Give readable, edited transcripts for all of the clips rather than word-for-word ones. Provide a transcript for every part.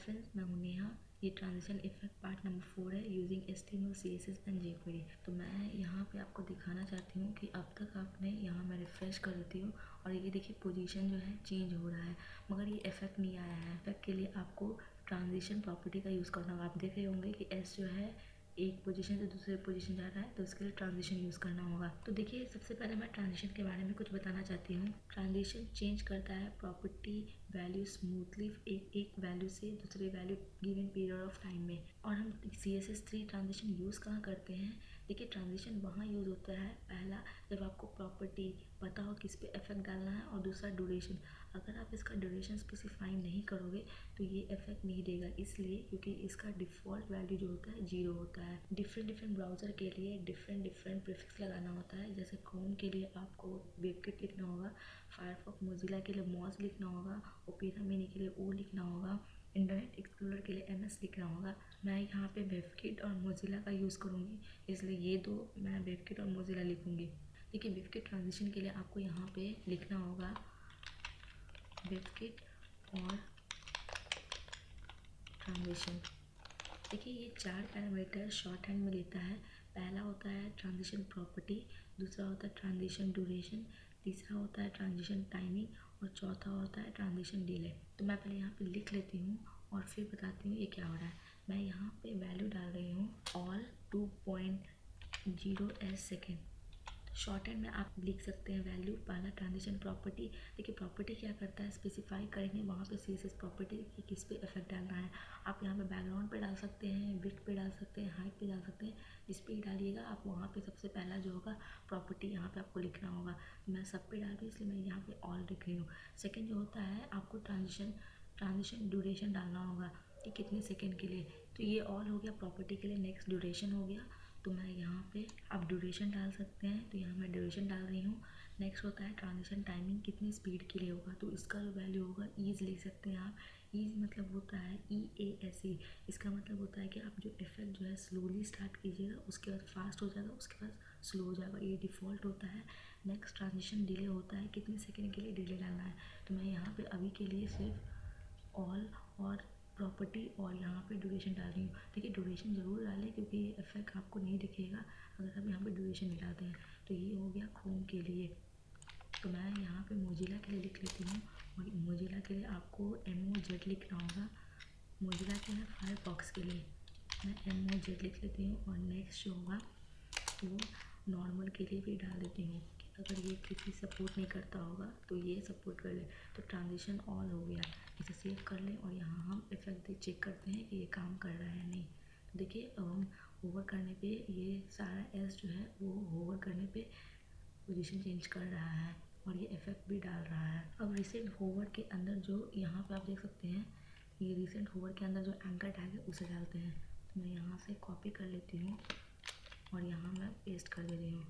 Friends, मैं हूं नेहा। ये ट्रांजिशन इफेक्ट पार्ट नंबर 4 है using HTML CSS and jQuery। तो मैं यहाँ पे आपको दिखाना चाहती हूँ कि अब तक आपने यहाँ मैं रिफ्रेश कर देती हूँ और ये देखिए पोजीशन जो है चेंज हो रहा है, मगर ये इफेक्ट नहीं आया है। इफेक्ट के लिए आपको ट्रांजिशन प्रॉपर्टी का यूज़ करना होगा। आप देख रहे होंगे कि S जो है एक पोजीशन से दूसरे पोजीशन जा रहा है, तो इसके लिए ट्रांजिशन यूज़ करना होगा। तो देखिए, सबसे पहले मैं ट्रांजिशन के बारे में कुछ बताना चाहती हूँ। ट्रांजिशन चेंज करता है प्रॉपर्टी वैल्यू स्मूथली एक वैल्यू से दूसरे value given period of time में। और हम CSS3 ट्रांजिशन यूज़ कहाँ करते हैं? देखिए, ट्रांजिशन वहाँ यूज़ होता है पहला जब आपको प्रॉपर्टी पता हो किस पे इफेक्ट डालना है, और दूसरा ड्यूरेशन। अगर आप इसका ड्यूरेशन स्पेसिफाई नहीं करोगे तो ये इफेक्ट नहीं देगा, इसलिए क्योंकि इसका डिफ़ॉल्ट वैल्यू जो होता है 0 होता है। डिफरेंट ब्राउज़र के लिए डिफरेंट प्रीफिक्स लगाना होता है। जैसे क्रोम के लिए आपको वेबकिट लिखना होगा, फायरफॉक्स मोजिला के लिए मॉज लिखना होगा, ओपेरा मिनी के लिए ओ लिखना होगा, इंटरनेट एक्सप्लोरर के लिए MS लिखना होगा। मैं यहाँ पे वेबकिट और मोजिला का यूज़ करूँगी, इसलिए ये दो मैं वेबकिट और मोजिला लिखूँगी। देखिए, वेबकिट ट्रांजिशन के लिए आपको यहाँ पे लिखना होगा वेबकिट और ट्रांजिशन। देखिए, ये 4 पैरामीटर शॉर्ट हैंड में लेता है। पहला होता है ट्रांजिशन प्रॉपर्टी, दूसरा होता है ट्रांजिशन ड्यूरेशन, तीसरा होता है ट्रांजिशन टाइमिंग, और चौथा होता है ट्रांजिशन डिले। तो मैं पहले यहाँ पे लिख लेती हूँ और फिर बताती हूँ ये क्या हो रहा है। मैं यहाँ पे वैल्यू डाल रही हूँ all 2.0 S second. Short hand में आप लिख सकते हैं वैल्यू पहला ट्रांजिशन प्रॉपर्टी। देखिए, प्रॉपर्टी क्या करता है, स्पेसिफाई करेंगे वहाँ पे CSS प्रॉपर्टी कि किस पे इफेक्ट डालना है। आप यहाँ पे बैकग्राउंड पे डाल सकते हैं, विड्थ पे डाल सकते हैं, हाइट पे डाल सकते हैं, जिस पे ही डालिएगा आप वहाँ पे सबसे पहला जो होगा प्रॉपर्टी यहाँ पे आपको लिखना होगा। मैं सब पे डाल रही हूँ, इसलिए मैं यहाँ पे ऑल लिख रही हूँ। सेकेंड जो होता है, आपको ट्रांजिशन ड्यूरेशन डालना होगा कि कितने सेकेंड के लिए। तो ये ऑल हो गया प्रॉपर्टी के लिए। नेक्स्ट ड्यूरेशन हो गया, तो मैं यहाँ पे आप ड्यूरेशन डाल सकते हैं, तो यहाँ मैं ड्यूरेशन डाल रही हूँ। नेक्स्ट होता है ट्रांजिशन टाइमिंग, कितनी स्पीड के लिए होगा, तो इसका जो वैल्यू होगा ईज ले सकते हैं आप। ईज मतलब होता है EASE। इसका मतलब होता है कि आप जो इफेक्ट जो है स्लोली स्टार्ट कीजिएगा, उसके बाद फास्ट हो जाएगा, उसके बाद स्लो हो जाएगा, ये डिफ़ॉल्ट होता है। नेक्स्ट ट्रांजिशन डिले होता है, कितने सेकेंड के लिए डिले डालना है। तो मैं यहाँ पर अभी के लिए सिर्फ ऑल और प्रॉपर्टी और यहाँ पे ड्यूरेशन डाल रही हूँ। देखिए, ड्यूरेशन ज़रूर डालें क्योंकि ये इफेक्ट आपको नहीं दिखेगा अगर आप यहाँ पे ड्यूरेशन नहीं डालते हैं। तो ये हो गया क्रोम के लिए। तो मैं यहाँ पे मोजिला के लिए लिख लेती हूँ, और मोजिला के लिए आपको MOZ लिखना होगा। मोजिला के लिए फायरफॉक्स के लिए मैं MOZ लिख लेती हूँ, और नेक्स्ट जो होगा वो नॉर्मल के लिए भी डाल देती हूँ कि अगर ये किसी सपोर्ट नहीं करता होगा तो ये सपोर्ट कर ले। तो ट्रांजिशन ऑल हो गया। इसे सेव कर लें और यहाँ हम इफेक्ट चेक करते हैं कि ये काम कर रहा है नहीं। तो देखिए, अब हम होवर करने पे ये सारा S जो है वो होवर करने पे पोजीशन चेंज कर रहा है और ये इफेक्ट भी डाल रहा है। अब रिसेंट होवर के अंदर जो यहाँ पे आप देख सकते हैं, ये रिसेंट होवर के अंदर जो एंकर टैग है उसे डालते हैं। तो मैं यहाँ से कॉपी कर लेती हूँ और यहाँ मैं पेस्ट कर दे रही हूँ।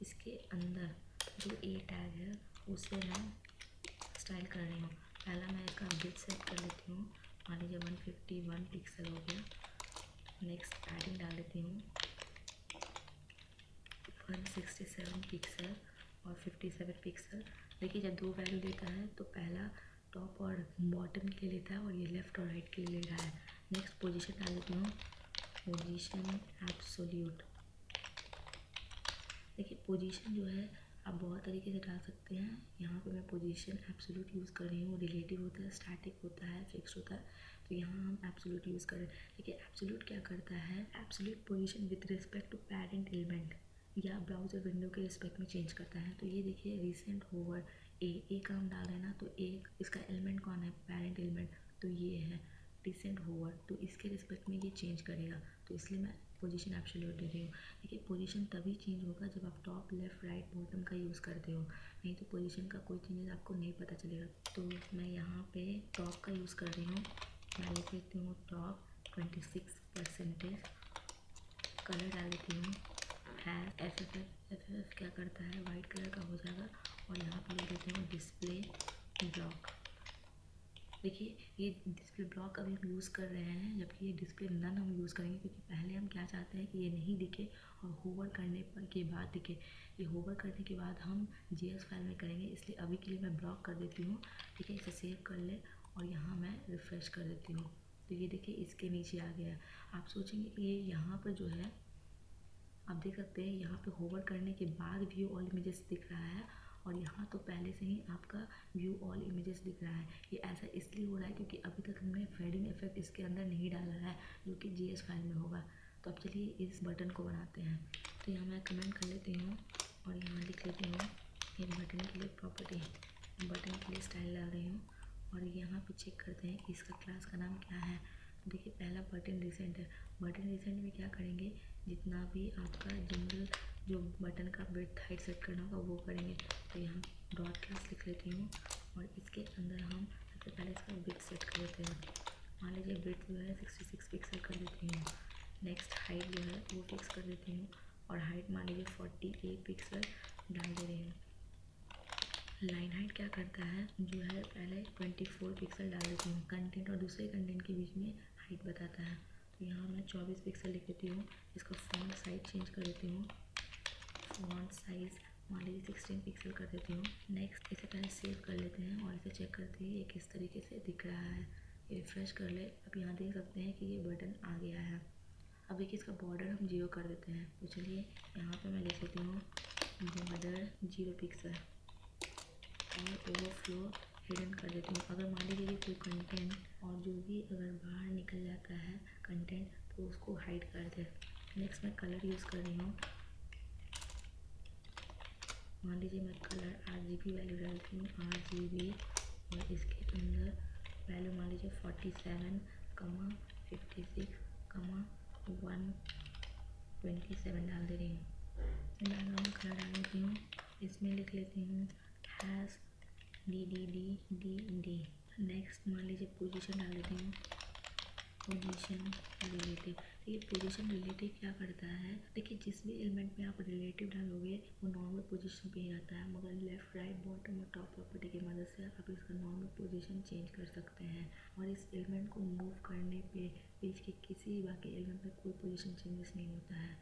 इसके अंदर जो A टैग है उसे मैं स्टाइल कर रही हूँ। पहला मैं इसका विड्थ सेट कर लेती हूँ, मान लीजिए 151 पिक्सल हो गया। नेक्स्ट पैडिंग डाल देती हूँ 167 पिक्सल और 57 पिक्सल। देखिए, जब दो वैल्यू देता है तो पहला टॉप और बॉटम के लेता है और ये लेफ़्ट और राइट के लिए ले रहा है। नेक्स्ट पोजीशन डाल देती हूँ पोजीशन एब्सोल्यूट। देखिए, पोजीशन जो है आप बहुत तरीके से डाल सकते हैं। यहाँ पे मैं पोजीशन एब्सोल्यूट यूज़ कर रही हूँ। रिलेटिव होता है, स्टैटिक होता है, फिक्स्ड होता है, तो यहाँ हम एब्सोल्यूट यूज़ कर रहे हैं। देखिए, एब्सोल्यूट क्या करता है, absolute position with respect to parent element या ब्राउज़र विंडो के रिस्पेक्ट में चेंज करता है। तो ये देखिए, रिसेंट होवर ए का हम डाल रहे हैं ना, तो एक इसका एलिमेंट कौन है, पेरेंट एलिमेंट, तो ये है रिसेंट होवर, तो इसके रिस्पेक्ट में ये चेंज करेगा, तो इसलिए मैं पोजीशन एब्सोल्यूट दे रही हूँ। देखिए, पोजीशन तभी चेंज होगा जब आप टॉप लेफ़्ट राइट बॉटम का यूज़ करते हो, नहीं तो पोजीशन का कोई चेंजेस आपको नहीं पता चलेगा। तो मैं यहाँ पे टॉप का यूज़ कर रही हूँ। मैं लिख लेती हूँ टॉप 26%। कलर डाल देती हूँ हैज़ FFF क्या करता है, वाइट कलर का हो जाएगा, और यहाँ पे लिख देती हूँ डिस्प्ले ब्लॉक। देखिए, ये डिस्प्ले ब्लॉक अभी हम यूज़ कर रहे हैं, जबकि ये डिस्प्ले नन हम यूज़ करेंगे, क्योंकि पहले हम क्या चाहते हैं कि ये नहीं दिखे और होवर करने पर के बाद दिखे। ये होवर करने के बाद हम JS फाइल में करेंगे, इसलिए अभी के लिए मैं ब्लॉक कर देती हूँ। ठीक है, इसे सेव कर ले और यहाँ मैं रिफ़्रेश कर देती हूँ, तो ये देखिए इसके नीचे आ गया। आप सोचेंगे कि ये यहाँ पर जो है आप देख सकते हैं यहाँ पे होवर करने के बाद व्यू ऑल इमेजेस दिख रहा है, और यहाँ तो पहले से ही आपका व्यू ऑल इमेजेस दिख रहा है। ये ऐसा इसलिए हो रहा है क्योंकि अभी तक हमने फेडिंग इफेक्ट इसके अंदर नहीं डाला है, जो कि GS फाइल में होगा। तो अब चलिए इस बटन को बनाते हैं। तो यहाँ मैं कमेंट कर लेती हूँ और यहाँ लिख लेती हूँ ये बटन के लिए प्रॉपर्टी, बटन के लिए स्टाइल डाल रही हूँ, और यहाँ पे चेक करते हैं कि इसका क्लास का नाम क्या है। देखिए पहला बटन रिसेंट है। बटन रिसेंट में क्या करेंगे, जितना भी आपका जनरल जो बटन का विड्थ हाइट सेट करना होगा वो करेंगे। तो यहाँ डॉट क्लास लिख लेती हूँ, और इसके अंदर हम सबसे पहले इसका विड्थ सेट कर लेते हैं। मान लीजिए विड्थ जो है 66 पिक्सल कर देती हूँ। नेक्स्ट हाइट जो है वो फिक्स कर देती हूँ, और हाइट मान लीजिए 48 पिक्सल डाल दे रही हूँ। लाइन हाइट क्या करता है, जो है पहले 24 पिक्सल डाल देती हूँ। कंटेंट और दूसरे कंटेंट के बीच में हाइट बताता है, तो यहाँ मैं 24 पिक्सल लिख देती हूँ। इसका फॉन्ट साइज चेंज कर देती हूँ, फॉन्ट साइज़ मान लीजिए 16 पिक्सल कर देती हूँ। नेक्स्ट इसे पहले सेव कर लेते हैं और इसे चेक करते हैं ये किस तरीके से दिख रहा है। ये रिफ्रेश कर ले, अब यहाँ देख सकते हैं कि ये बटन आ गया है। अब देखिए इसका बॉर्डर हम 0 कर देते हैं। तो चलिए यहाँ पे मैं लिख लेती हूँ बॉर्डर 0 पिक्सल, और ओवरफ्लो हिडन कर देती हूँ। अगर मान लीजिए कोई कंटेंट और जो भी अगर बाहर निकल जाता है कंटेंट, तो उसको हाइड कर दे। नेक्स्ट मैं कलर यूज़ कर रही हूँ। मान लीजिए मैं कलर RGB वैल्यू डालती हूँ, RGB, और इसके अंदर वैल्यू मान लीजिए 47, 56, 127 डाल दे रही हूँ। बैकग्राउंड कलर डाल देती हूँ, इसमें लिख लेती हूँ हैश DDD। नेक्स्ट मान लीजिए पोजीशन डाल देती हूँ, पोजीशन रिलेटिव। ये पोजीशन रिलेटिव क्या करता है, देखिए जिस भी एलिमेंट में आप रिलेटिव डालोगे वो नॉर्मल पोजीशन पे ही रहता है, मगर लेफ़्ट राइट बॉटम और टॉप प्रॉपर्टी की मदद से आप इसका नॉर्मल पोजीशन चेंज कर सकते हैं। और इस एलिमेंट को मूव करने पे पेज के किसी बाकी एलिमेंट में कोई पोजीशन चेंजेस नहीं होता है।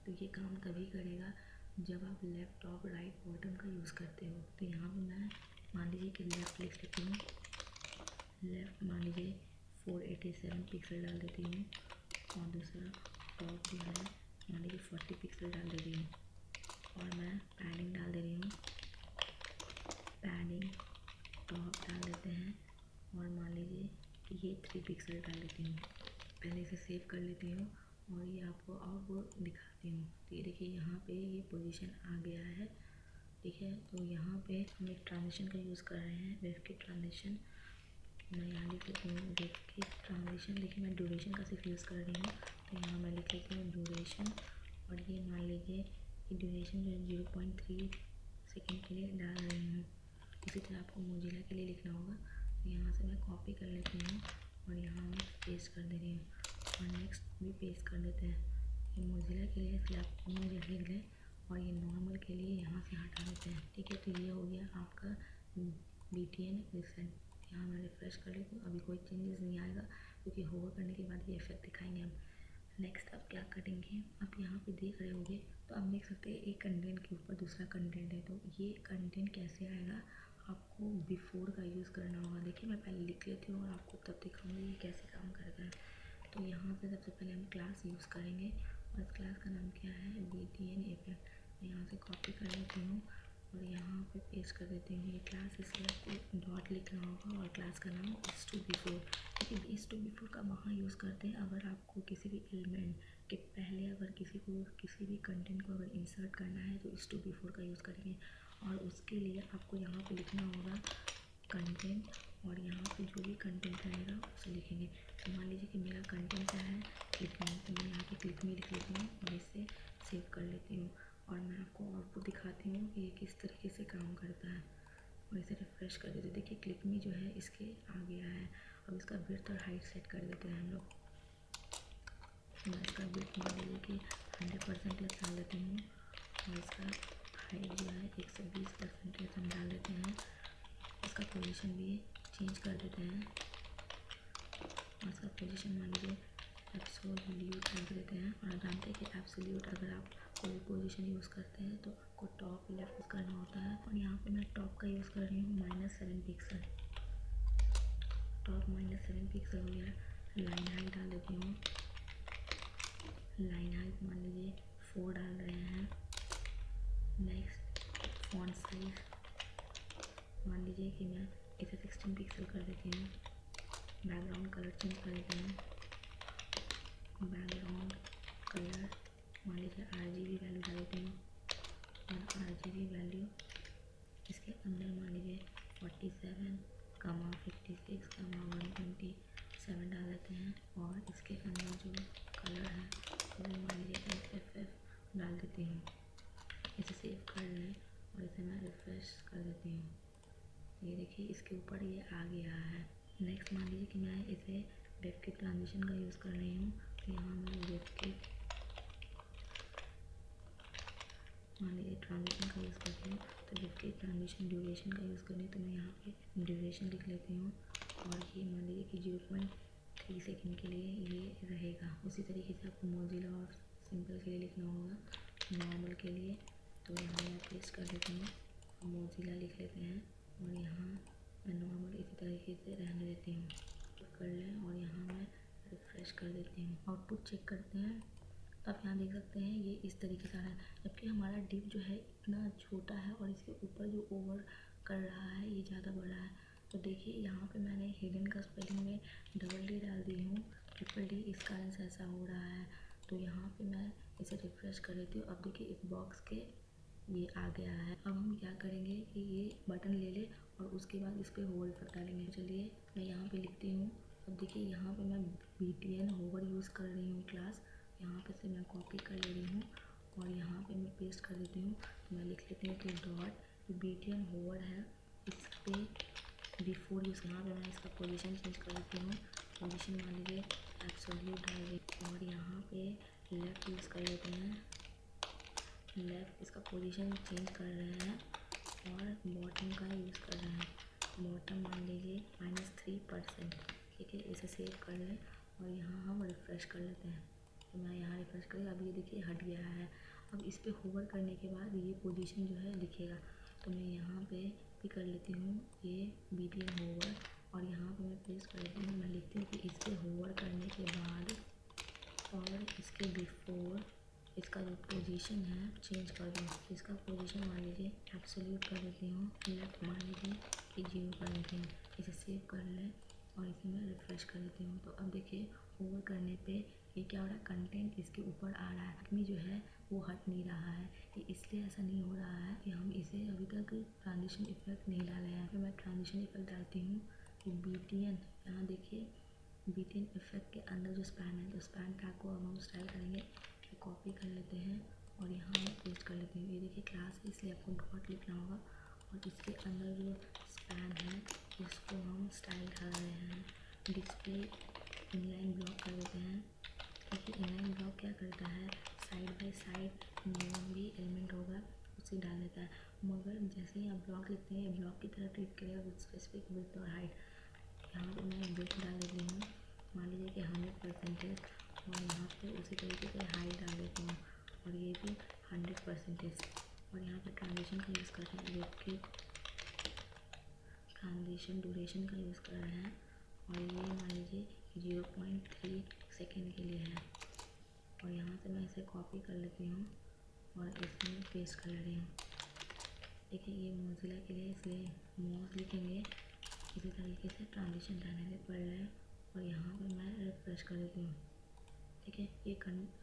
तो ये काम तभी करेगा जब आप लेफ़्ट टॉप राइट बॉटम का यूज़ करते हो। तो यहाँ पर मैं मान लीजिए कि लेफ़्ट लिख लेती हूँ, लेफ़्ट मान लीजिए 487 पिक्सल डाल देती हूँ, और दूसरा टॉप जो है मान लीजिए 40 पिक्सल डाल दे रही हूँ, और मैं पैडिंग डाल दे रही हूँ, पैडिंग टॉप डाल देते हैं, और मान लीजिए कि ये 3 पिक्सल डाल देती हूँ। पहले इसे सेव कर लेती हूँ और ये आपको और वो दिखाती हूँ। तो ये देखिए यहाँ पे ये पोजीशन आ गया है, ठीक है। तो यहाँ पे हम एक ट्रांजिशन का यूज़ कर रहे हैं, वेव की ट्रांजिशन। मैं यहाँ लिख लेती हूँ वेव की ट्रांजिशन, देखिए मैं ड्यूरेशन का सिर्फ यूज़ कर रही हूँ। तो यहाँ मैं लिख लेती हूँ ड्यूरेशन, और ये मान लीजिए कि ड्यूरेशन जो है 0.3 सेकेंड के लिए डाल रही हूँ। इसी तरह आपको मोजिला के लिए लिखना होगा। तो यहाँ से मैं कॉपी कर लेती हूँ और यहाँ मैं पेस्ट कर दे रही हूँ, और नेक्स्ट भी पेस्ट कर देते हैं। ये मोजिला के लिए फिर आप मुझे लिख दें, और ये नॉर्मल के लिए यहाँ से हटा देते हैं, ठीक है। तो ये हो गया आपका BTN रिसेंट। यहाँ मैं रिफ्रेश कर लेती हूँ, अभी कोई चेंजेस नहीं आएगा क्योंकि होवर करने के बाद ये इफेक्ट दिखाएंगे हम। नेक्स्ट अब क्या करेंगे, आप यहाँ पे देख रहे होंगे, तो आप देख सकते हैं एक कंटेंट के ऊपर दूसरा कंटेंट है। तो ये कंटेंट कैसे आएगा, आपको बिफोर का यूज़ करना होगा। देखिए मैं पहले लिख लेती हूँ और आपको तब दिखाऊंगी ये कैसे काम करता है। तो यहाँ पे सबसे पहले हम क्लास यूज़ करेंगे, और इस क्लास का नाम क्या है, BTN इफेक्ट। मैं यहाँ से कॉपी कर लेती हूँ और यहाँ पे पेस्ट कर देती हूँ ये क्लास। इसलिए आपको डॉट लिखना होगा और क्लास का नाम is2before। लेकिन is2before का वहाँ यूज़ करते हैं अगर आपको किसी भी एलिमेंट के पहले अगर किसी भी कंटेंट को अगर इंसर्ट करना है तो is2before का यूज़ करेंगे। और उसके लिए आपको यहाँ पे लिखना होगा कंटेंट, और यहाँ पे जो भी कंटेंट रहेगा उसे लिखेंगे। तो मान लीजिए कि मेरा कंटेंट क्या है, क्लिक मी। तो मैं यहाँ पे क्लिक मी लिख लेती हूँ और इसे सेव कर लेती हूँ, और मैं आपको आउटपुट दिखाती हूँ कि ये किस तरीके से काम करता है। और इसे रिफ्रेश कर देते, देखिए क्लिक मी जो है इसके आ गया है। अब इसका विड्थ और हाइट सेट कर देते हैं हम लोग। मैं इसका विड्थ मान लीजिए कि 100% लेस डाल देती हूँ, और इसका हाइट जो है 120% लेस हम डाल देते हैं। इसका पोजीशन भी चेंज कर देते हैं, और इसका पोजीशन मान लीजिए एब्सोल्यूट रख देते हैं। और आप जानते हैं कि एब्सोल्यूट अगर आप कोई पोजीशन यूज़ करते हैं तो आपको टॉप लेफ्ट यूज़ करना होता है। और यहाँ पे मैं टॉप का यूज़ कर रही हूँ -7 पिक्सल। टॉप -7 पिक्सल हो गया। लाइन हाइट डाल देती हूँ, लाइन हाइट मान लीजिए 4 डाल रहे हैं। नेक्स्ट फॉन्ट साइज मान लीजिए कि मैं इसे 16 पिक्सल कर देती हूँ। बैकग्राउंड कलर चेंज कर देती हूँ, बैकग्राउंड कलर मान लीजिए RGB वैल्यू डाल देती हूँ, और RGB वैल्यू इसके अंदर मान लीजिए 47, 56, 127 डाल देते हैं। और इसके अंदर जो कलर है वो मान लीजिए FFF डाल देती हूँ। इसे सेव कर लें और इसे मैं रिफ्रेश कर देती हूँ। ये देखिए इसके ऊपर ये आ गया है। नेक्स्ट मान लीजिए कि मैं इसे वेब के ट्रांजिशन का यूज़ कर रही हूँ, तो यहाँ मैं वेब के मान लीजिए ट्रांजिशन का यूज़ करती हूँ, तो वेब के ट्रांजिशन ड्यूरेशन का यूज़ करनी है, तो मैं यहाँ पे ड्यूरेशन लिख लेती हूँ। और ये मान लीजिए कि 0.3 सेकेंड के लिए ये रहेगा। उसी तरीके से आपको मोजिला और सिंपल के लिए लिखना होगा, नॉर्मल के लिए। तो यहाँ मैं पेस्ट कर देती हूँ, मोजिला लिख लेते हैं, और यहाँ मैं नॉर्मल इसी तरीके से रहने देती हूँ। कर लें और यहाँ मैं रिफ्रेश कर देती हूँ। आउटपुट चेक करते हैं, तो आप यहाँ देख सकते हैं ये इस तरीके से आ रहा है, जबकि हमारा डिव जो है इतना छोटा है और इसके ऊपर जो ओवर कर रहा है ये ज़्यादा बड़ा है। तो देखिए यहाँ पे मैंने हिडन का स्पेलिंग में डबल डी डाल दी हूँ, ट्रिपल डी, इस कारण से ऐसा हो रहा है। तो यहाँ पे मैं इसे रिफ्रेश कर देती हूँ। अब देखिए इस बॉक्स के ये आ गया है। अब हम क्या करेंगे कि ये बटन ले ले और उसके बाद इस पर होवर इफेक्ट डालेंगे। चलिए मैं यहाँ पे लिखती हूँ। अब देखिए यहाँ पे मैं BTN होवर यूज़ कर रही हूँ क्लास, यहाँ पे से मैं कॉपी कर ले रही हूँ और यहाँ पे मैं पेस्ट कर देती हूँ। तो मैं लिख लेती हूँ कि डॉट BTN होवर है, इस पर बिफोर यूज़, यहाँ पे मैं इसका पोजीशन चेंज कर देती हूँ। पोजीशन मान लीजिए एब्सोल्यूट डाल दें और यहाँ पे लेफ़्ट यूज़ कर लेते हैं, लेफ़्ट इसका पोजीशन चेंज कर रहे हैं, और बॉटम का यूज़ कर रहे हैं। बॉटम मान लीजिए -3%। ठीक है, इसे सेव कर लें और यहाँ हम रिफ़्रेश कर लेते हैं। तो मैं यहाँ रिफ़्रेश करें, अब ये देखिए हट गया है। अब इस पर होवर करने के बाद ये पोजीशन जो है दिखेगा। तो मैं यहाँ पे भी कर लेती हूँ ये BTN होवर, और यहाँ पे मैं पेस्ट कर देती हूँ। मैं लिखती हूँ कि इस पर होवर करने के बाद और इसके बिफोर इसका जो पोजीशन है चेंज कर दूँ। इसका पोजीशन मान लीजिए एब्सोल्यूट कर देती हूँ, लेफ्ट मान लीजिए कि 0 कर देती हूँ। इसे सेव कर लें और इसे मैं रिफ़्रेश कर देती हूँ। तो अब देखिए ओवर करने पे ये क्या हो रहा है, कंटेंट इसके ऊपर आ रहा है, आदमी जो है वो हट नहीं रहा है। ये इसलिए ऐसा नहीं हो रहा है कि हम इसे अभी तक ट्रांजिशन इफेक्ट नहीं डाले हैं। फिर मैं ट्रांजिशन इफेक्ट डालती हूँ, तो BTN यहाँ देखिए BTN इफेक्ट के अंदर जो स्पैन है, तो स्पैन टैग को अब हम स्टाइल करेंगे। कॉपी कर लेते हैं और यहाँ मैं पेस्ट कर लेती हूँ। ये देखिए क्लास है इसलिए आपको डॉट लिखना होगा, और इसके अंदर जो स्पैन है इसको हम स्टाइल कर रहे हैं। डिस्प्ले इनलाइन ब्लॉक कर देते हैं, क्योंकि इनलाइन ब्लॉक क्या करता है, साइड बाय साइड जो भी एलिमेंट होगा उसे डाल देता है। मगर जैसे ही आप ब्लॉक लिखते हैं ब्लॉक की तरह ट्रीट करेगा विद स्पेसिफिक विड्थ और हाइट। यहाँ पर मैं विड्थ डाल देती हूँ, मान लीजिए कि 100%, और यहाँ पे उसी तरीके से हाइट डाल देती हूँ, और ये भी 100%। और यहाँ पे ट्रांजिशन का यूज़ करते हैं, वेब के ट्रांजिशन ड्यूरेशन का यूज़ कर रहे हैं, और ये मान लीजिए 0.3 सेकेंड के लिए है। और यहाँ से मैं इसे कॉपी कर लेती हूँ और इसमें पेस्ट कर ले रही हूँ। देखिए ये मोजिला के लिए, इसलिए मोज लिखेंगे, इसी तरीके से ट्रांजिशन रहने पड़ रहे हैं, और यहाँ पे मैं रिफ्रेश कर देती हूँ। ठीक है, ये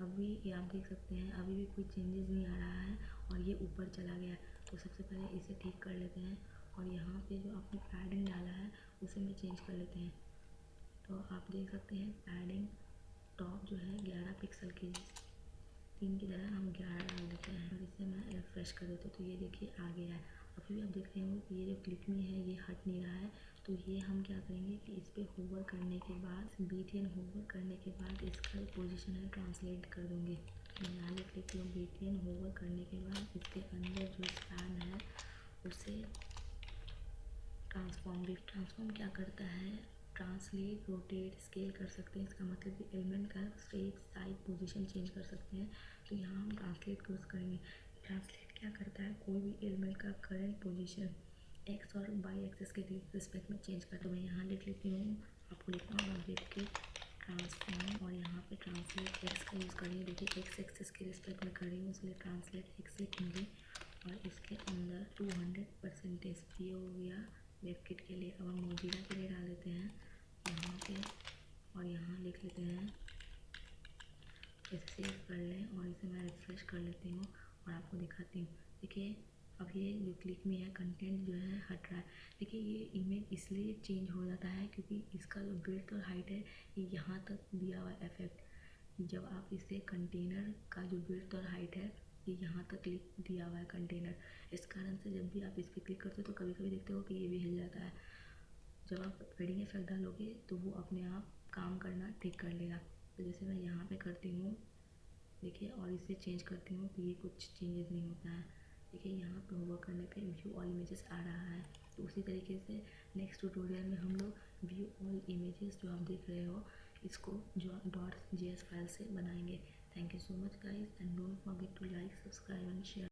अभी ये आप देख सकते हैं अभी भी कोई चेंजेस नहीं आ रहा है और ये ऊपर चला गया। तो सबसे पहले इसे ठीक कर लेते हैं, और यहाँ पे जो आपने पैडिंग डाला है उसे मैं चेंज कर लेते हैं। तो आप देख सकते हैं पैडिंग टॉप जो है 11 पिक्सल की, 3 की जगह हम 11 डाल देते हैं, और इसे मैं रिफ्रेश कर देती हूँ। तो ये देखिए आ गया है। अभी भी आप देख रहे होंगे कि ये जो क्लिक में है ये हट नहीं रहा है। तो ये हम क्या करेंगे कि इस पर होवर करने के बाद, BTN होवर करने के बाद इसका पोजीशन है ट्रांसलेट कर दूँगी। मैं यहाँ लिख लेती हूँ BTN होवर करने के बाद इसके अंदर जो स्पैन है उसे ट्रांसफॉर्म क्या करता है, ट्रांसलेट, रोटेट, स्केल कर सकते हैं। इसका मतलब कि एलिमेंट का शेप, साइज, पोजीशन चेंज कर सकते हैं। तो यहाँ हम ट्रांसलेट यूज़ करेंगे। ट्रांसलेट क्या करता है, कोई भी एलिमेंट का करंट पोजीशन एक्स और वाई एक्सेस के रिस्पेक्ट में चेंज कर। तो मैं यहाँ लिख लेती हूँ, आपको लिखना होगा विपरीत ट्रांसफॉर्म, और यहाँ पे ट्रांसलेट एक्स का यूज़ कर रही हूँ। देखिए एक्स एक्सेस के रिस्पेक्ट में कर रही हूँ, इसलिए ट्रांसलेट एक्स लिखूँगी और इसके अंदर 200% ये हो गया वेबकिट के लिए। अब हम मोजिला के लिए डाल देते हैं यहाँ पे, और यहाँ लिख लेते हैं, इसे सेव कर लें और इसे मैं रिफ्रेश कर लेती हूँ और आपको दिखाती हूँ। देखिए अब ये जो क्लिक में है कंटेंट जो है हट रहा है। देखिए ये इमेज इसलिए चेंज हो जाता है क्योंकि इसका जो विड्थ और हाइट है ये यहाँ तक दिया हुआ इफेक्ट। जब आप इसे कंटेनर का जो विड्थ और हाइट है ये यहाँ तक दिया हुआ है कंटेनर, इस कारण से जब भी आप इस पर क्लिक करते हो तो कभी कभी देखते हो कि ये भी हिल जाता है। जब आप फेडिंग इफेक्ट डालोगे तो वो अपने आप काम करना ठीक कर लेगा। तो जैसे मैं यहाँ पे करती हूँ देखिए, और इसे चेंज करती हूँ तो ये कुछ चेंजेस नहीं होता है। देखिए यहाँ पे होमवर्क करने पे व्यू ऑल इमेजेस आ रहा है। तो उसी तरीके से नेक्स्ट ट्यूटोरियल में हम लोग व्यू ऑल इमेजेस जो आप देख रहे हो इसको जो .js फाइल से बनाएंगे। Thank you so much guys, and don't forget to like, subscribe and share.